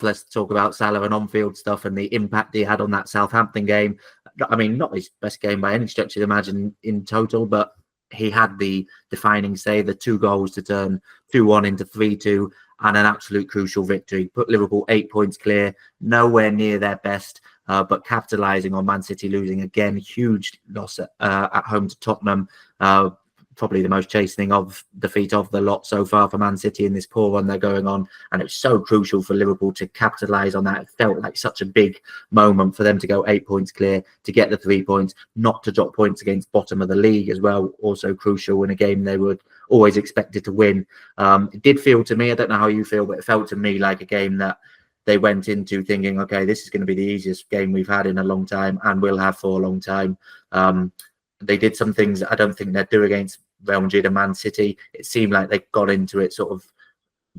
let's talk about Salah and on-field stuff and the impact he had on that Southampton game. I mean, not his best game by any stretch of the imagination in total, but he had the defining save, the 2 goals to turn 2-1 into 3-2, and an absolute crucial victory. Put Liverpool 8 points clear, nowhere near their best, but capitalising on Man City losing again. Huge loss at home to Tottenham. Probably the most chastening of defeat of the lot so far for Man City in this poor run they're going on. And it was so crucial for Liverpool to capitalise on that. It felt like such a big moment for them to go 8 points clear, to get the 3 points, not to drop points against bottom of the league as well. Also crucial in a game they were always expected to win. It did feel to me, I don't know how you feel, but it felt to me like a game that they went into thinking, okay, this is going to be the easiest game we've had in a long time and will have for a long time. They did some things I don't think they'd do against Real Madrid and Man City. It seemed like they got into it sort of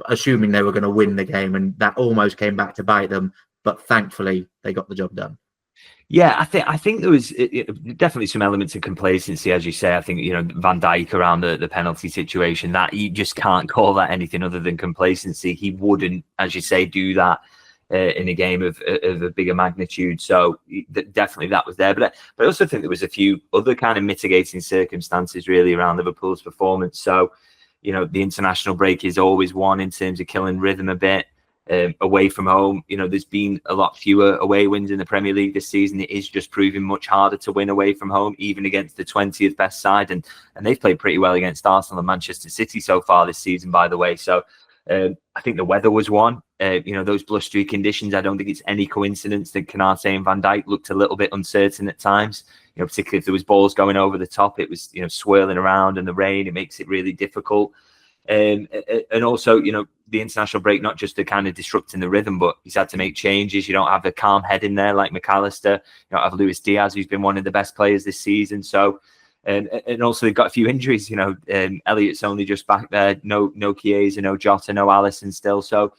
assuming they were going to win the game, and that almost came back to bite them. But thankfully, they got the job done. Yeah, I think there was definitely some elements of complacency, as you say. I think, Van Dijk around the penalty situation, that you just can't call that anything other than complacency. He wouldn't, as you say, do that in a game of a bigger magnitude. So definitely that was there. But I also think there was a few other kind of mitigating circumstances really around Liverpool's performance. So, the international break is always one in terms of killing rhythm a bit. Away from home, there's been a lot fewer away wins in the Premier League this season. It is just proving much harder to win away from home, even against the 20th best side. And they've played pretty well against Arsenal and Manchester City so far this season, by the way. So I think the weather was one. Those blustery conditions, I don't think it's any coincidence that Canate and Van Dijk looked a little bit uncertain at times. Particularly if there was balls going over the top, it was, swirling around, and the rain, it makes it really difficult. And also, the international break, not just the kind of disrupting the rhythm, but he's had to make changes. You don't have the calm head in there like McAllister. You don't have Luis Diaz, who's been one of the best players this season. So, and also they've got a few injuries. Elliott's only just back there. No Chiesa, no Jota, no Alisson still. So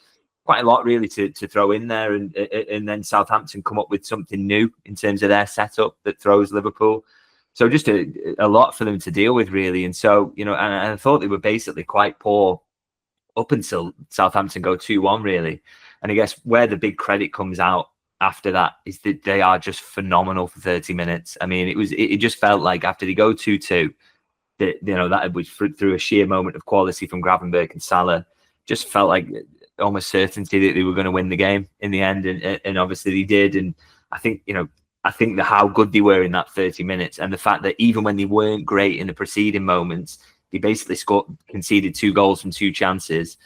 quite a lot really to throw in there. And then Southampton come up with something new in terms of their setup that throws Liverpool. So just a lot for them to deal with, really. And so, and I thought they were basically quite poor up until Southampton go 2-1, really. And I guess where the big credit comes out after that is that they are just phenomenal for 30 minutes. I mean, it just felt like after they go 2-2, that was through a sheer moment of quality from Gravenberch and Salah, just felt like almost certainty that they were going to win the game in the end. And obviously they did. And I think, how good they were in that 30 minutes, and the fact that even when they weren't great in the preceding moments, they basically conceded 2 goals from 2 chances,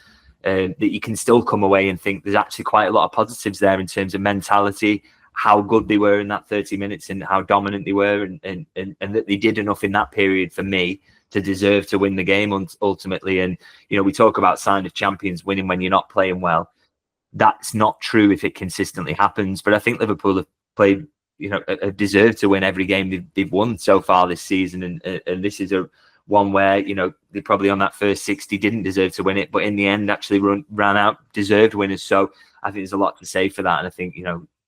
that you can still come away and think there's actually quite a lot of positives there in terms of mentality, how good they were in that 30 minutes and how dominant they were, and that they did enough in that period for me to deserve to win the game ultimately. And, we talk about sign of champions winning when you're not playing well. That's not true if it consistently happens. But I think Liverpool have played, deserved to win every game they've won so far this season. And this is one where, they probably on that first 60 didn't deserve to win it, but in the end actually ran out deserved winners. So I think there's a lot to say for that. And I think,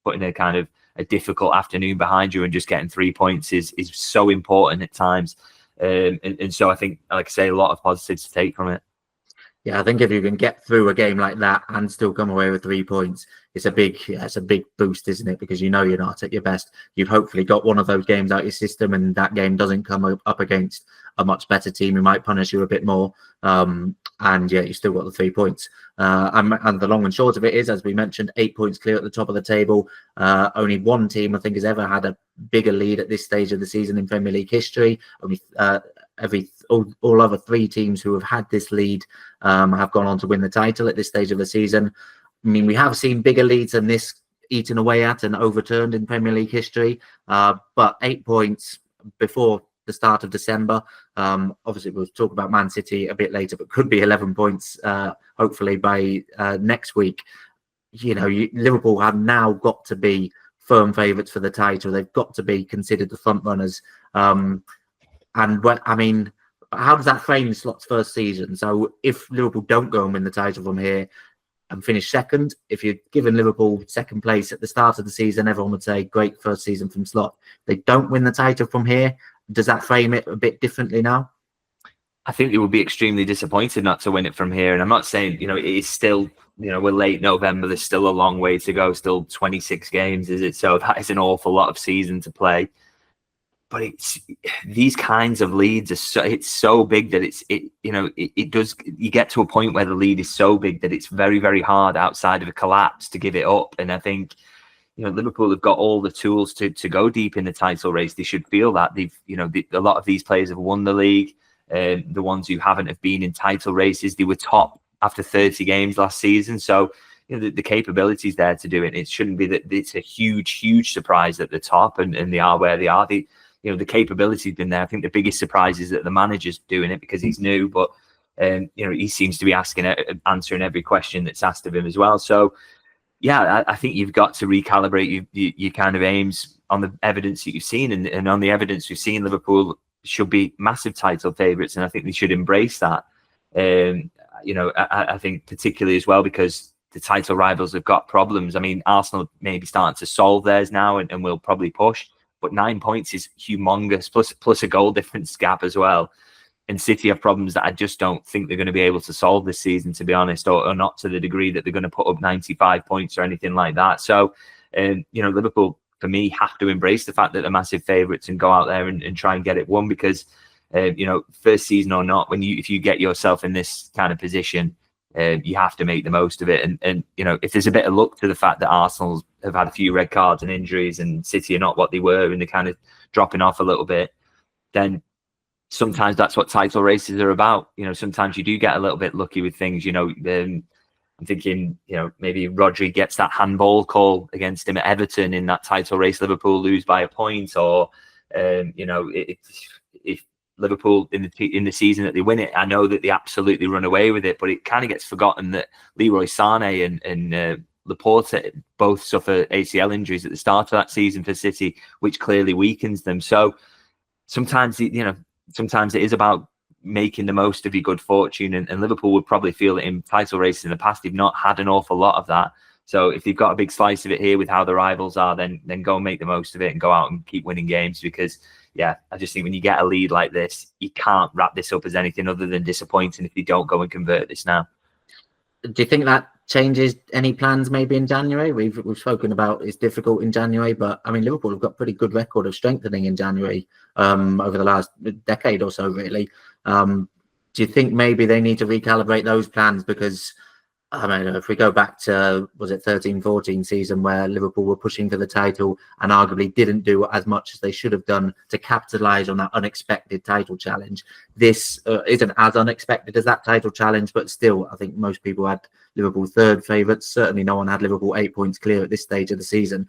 putting a kind of a difficult afternoon behind you and just getting 3 points is so important at times. And so I think, like I say, a lot of positives to take from it. Yeah, I think if you can get through a game like that and still come away with 3 points, it's a big boost, isn't it? Because you're not at your best. You've hopefully got one of those games out your system, and that game doesn't come up against a much better team who might punish you a bit more. And yeah, you still got the 3 points. And the long and short of it is, as we mentioned, 8 points clear at the top of the table. Only one team, I think, has ever had a bigger lead at this stage of the season in Premier League history. Only all other 3 teams who have had this lead have gone on to win the title at this stage of the season. I mean, we have seen bigger leads than this eaten away at and overturned in Premier League history, but 8 points before the start of December. Obviously, we'll talk about Man City a bit later, but could be 11 points hopefully by next week. Liverpool have now got to be firm favourites for the title. They've got to be considered the front runners. How does that frame Slot's first season? So if Liverpool don't go and win the title from here and finish second, if you're giving Liverpool second place at the start of the season, everyone would say, great first season from Slot. They don't win the title from here. Does that frame it a bit differently now? I think they would be extremely disappointed not to win it from here. And I'm not saying, it is still we're late November. There's still a long way to go. Still 26 games, is it? So that is an awful lot of season to play. But it's these kinds of leads it's so big that it does. You get to a point where the lead is so big that it's very, very hard outside of a collapse to give it up. And I think Liverpool have got all the tools to go deep in the title race. They should feel that a lot of these players have won the league. The ones who haven't have been in title races. They were top after 30 games last season. So the capabilities there to do it. It shouldn't be that it's a huge surprise at the top and they are where they are. The capability's been there. I think the biggest surprise is that the manager's doing it because he's new, but he seems to be answering every question that's asked of him as well. So yeah, I think you've got to recalibrate your kind of aims on the evidence that you've seen, and on the evidence we've seen, Liverpool should be massive title favourites, and I think they should embrace that. I think particularly as well because the title rivals have got problems. I mean, Arsenal may be starting to solve theirs now and will probably push. But 9 points is humongous, plus a goal difference gap as well. And City have problems that I just don't think they're going to be able to solve this season, to be honest, or not to the degree that they're going to put up 95 points or anything like that. So, Liverpool, for me, have to embrace the fact that they're massive favourites and go out there and try and get it won because, first season or not, if you get yourself in this kind of position, you have to make the most of it. And if there's a bit of luck to the fact that Arsenal have had a few red cards and injuries and City are not what they were and they're kind of dropping off a little bit, then sometimes that's what title races are about. Sometimes you do get a little bit lucky with things. I'm thinking, maybe Rodri gets that handball call against him at Everton in that title race. Liverpool lose by a point, or if Liverpool in the season that they win it, I know that they absolutely run away with it, but it kind of gets forgotten that Leroy Sané and Laporte both suffer ACL injuries at the start of that season for City, which clearly weakens them. So sometimes it is about making the most of your good fortune, and Liverpool would probably feel that in title races in the past they've not had an awful lot of that. So if they've got a big slice of it here with how the rivals are, then go and make the most of it and go out and keep winning games because. Yeah, I just think when you get a lead like this, you can't wrap this up as anything other than disappointing if you don't go and convert this now. Do you think that changes any plans maybe in January? We've spoken about it's difficult in January, but I mean Liverpool have got a pretty good record of strengthening in January over the last decade or so, really. Do you think maybe they need to recalibrate those plans? Because I mean, if we go back to, was it 13-14 season where Liverpool were pushing for the title and arguably didn't do as much as they should have done to capitalise on that unexpected title challenge. This isn't as unexpected as that title challenge, but still, I think most people had Liverpool third favourites. Certainly no one had Liverpool 8 points clear at this stage of the season.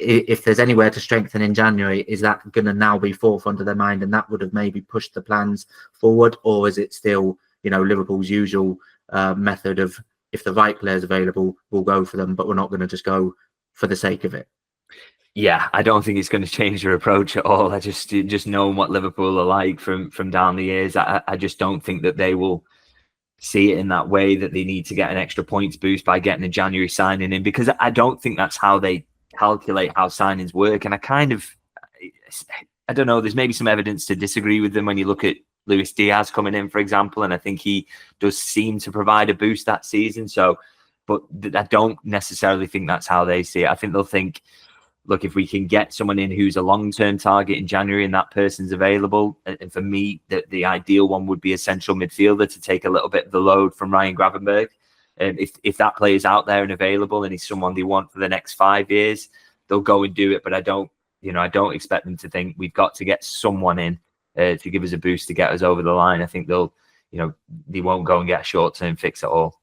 If there's anywhere to strengthen in January, is that going to now be forefront of their mind and that would have maybe pushed the plans forward? Or is it still, Liverpool's usual method of, if the right player's available, we'll go for them, but we're not going to just go for the sake of it? Yeah, I don't think it's going to change their approach at all. I just knowing what Liverpool are like from down the years, I just don't think that they will see it in that way, that they need to get an extra points boost by getting a January signing in, because I don't think that's how they calculate how signings work. And I don't know, there's maybe some evidence to disagree with them when you look at Luis Diaz coming in, for example, and I think he does seem to provide a boost that season. So, but I don't necessarily think that's how they see it. I think they'll think, look, if we can get someone in who's a long-term target in January and that person's available, and for me, the ideal one would be a central midfielder to take a little bit of the load from Ryan Gravenberch. If that player's out there and available and he's someone they want for the next 5 years, they'll go and do it. But I don't expect them to think we've got to get someone in to give us a boost to get us over the line. I think they won't go and get a short-term fix at all.